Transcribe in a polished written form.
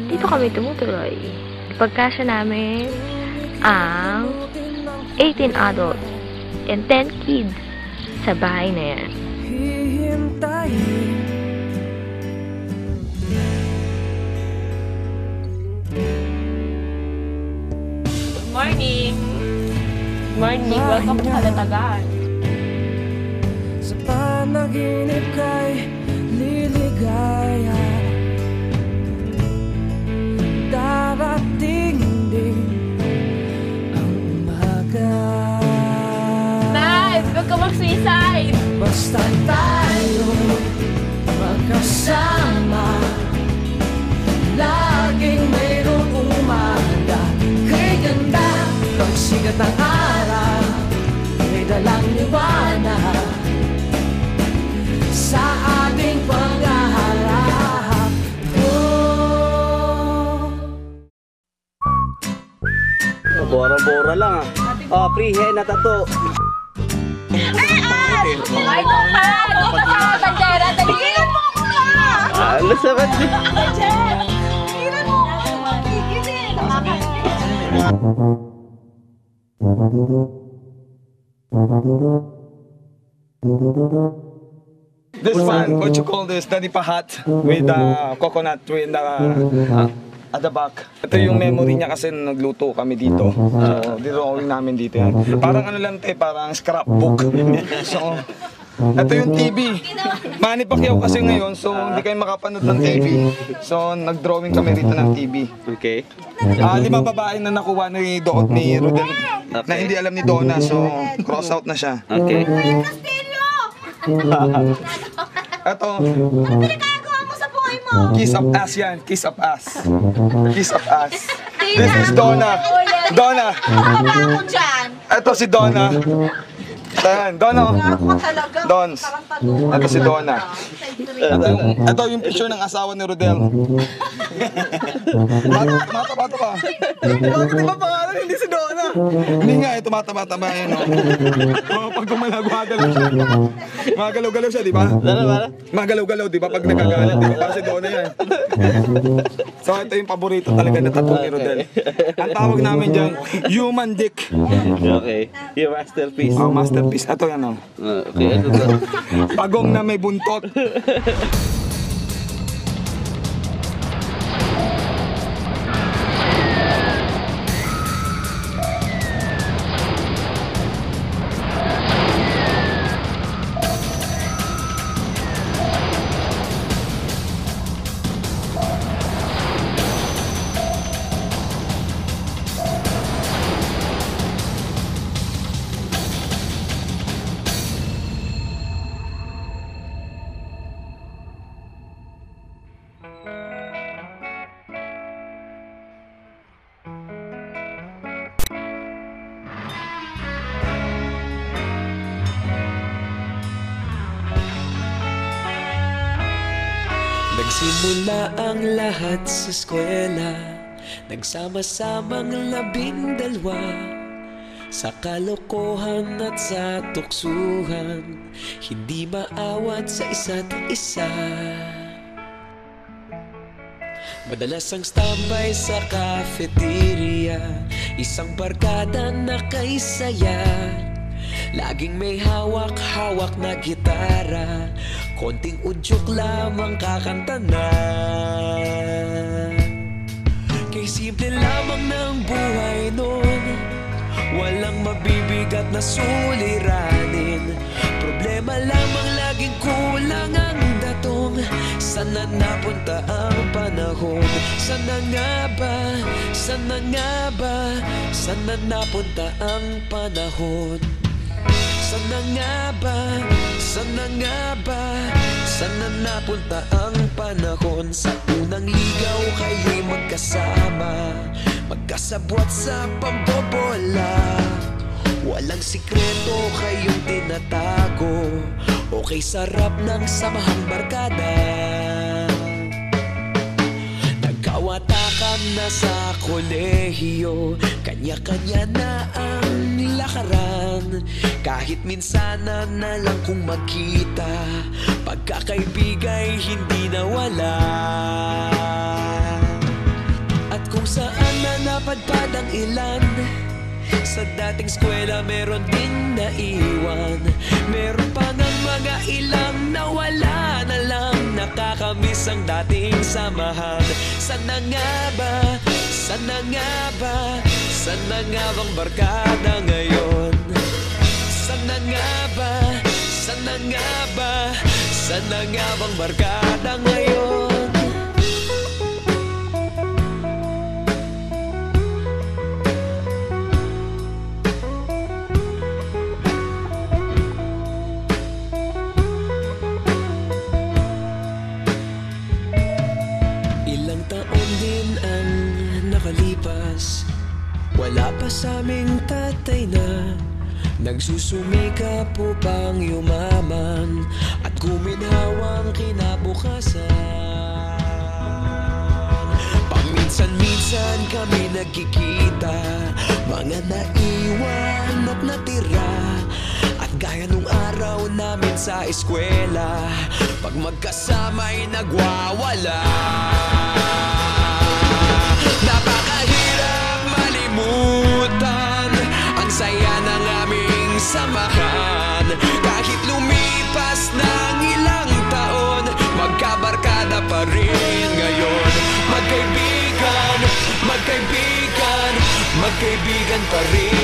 dito kami tumutuloy. Pagkasya namin ang 18 adults and 10 kids sa bahay na yan. Good morning! Good morning! Welcome to Kalatagan! Sa panaginip kay liligaya, darating din ang umaga. Nice! Huwag ka mag-suicide! Basta tayo magkasama, laging mayroong umaga. Kay ganda, pagsikat ng araw, may dalang liwanag sa ating panghaharap. Bora-bora lang free henna tato. Ay, ito ka! Dito ka! Bandera! Dali! Ilan mo ako na! Ano sa ba't? Ilan mo ako! Gigilin! This one, what you call this, Daddy Pahat with coconut with at the back. Ito yung memory niya kasi nagluto kami dito. So, drawing namin dito yan. Parang ano lang parang scrapbook. So, ito yung TV. Manny Pacquiao kasi ngayon, so hindi kayo makapanood ng TV. So, nag-drawing kami rito ng TV. Okay. 5 babae na nakuha ni Doot ni Rodel na hindi alam ni Donna, so cross out na siya. Okay. Ito. Kiss of ass yan. Kiss of ass. Kiss of ass. This is Donna. Donna. Ito si Donna. Ayan, Donna. Dons. Ito si Donna. Ito yung picture ng asawa ni Rodel. Mata-mata ka. Bakit iba pangalan? Hindi si Donna. Hindi nga, ito mata-mata yun. Pag gumalaw-galaw siya. Magalaw-galaw siya, di ba? Magalaw-galaw, di ba? Pag nagagalit, di ba? Para si Donna yan. So, ito yung paborito talaga na tattoo ni Rodel. Ang tawag namin dyan, human dick. Okay. Your masterpiece. Oh, masterpiece. Ito yan, oh. Okay, ano to? Pagong na may buntot. Nagsimula ang lahat sa eskwela, nagsama-samang 12 sa kalokohan at sa tuksuhan, hindi maawat sa isa't isa. Madalas ang standby sa cafeteria, isang barkada na kay saya. Laging may hawak-hawak na gitara, konting udyok lamang kakanta na. Kay simple lamang ng buhay nun, walang mabibigat na suliranin. Problema lamang laging kulang ang datong. Sana napunta ang panahon? Sana nga ba? Sana nga ba? Sana napunta ang panahon? Sana nga ba? Sana nga ba? Sana napunta ang panahon? Sa unang ligaw kayo'y magkasama, magkasabwat sa pambobola. Walang sikreto kayong tinatago, okay sarap ng samahang barkada. Nagkawatakan na sa kolehiyo, kanya-kanya na ang lakaran. Kahit minsan na lang kung magkita, pagkakaibigay hindi nawala. napadpad ang ilan. Sa dating eskwela meron din naiwan. Meron pa ng mga ilang nawala na lang. Nakakamiss ang dating samahan. Sana nga ba, sana nga ba, sana nga bang barkada ngayon? Sana nga ba, sana nga ba, sana nga bang barkada ngayon? Ilang taon din ang nakalipas, wala pa sa aming tatay na nagsusumikap upang yumaman at guminhawang kinabukasan. Paminsan-minsan kami nagkikita, mga naiwan at natira. At gaya nung araw namin sa eskwela, pag magkasama'y nagwawala. Napakahirap malimutan ang saya ng aming samahan. Kahit lumipas ng ilang taon, magkabarkada pa rin ngayon. Magkaibigan, magkaibigan, magkaibigan pa rin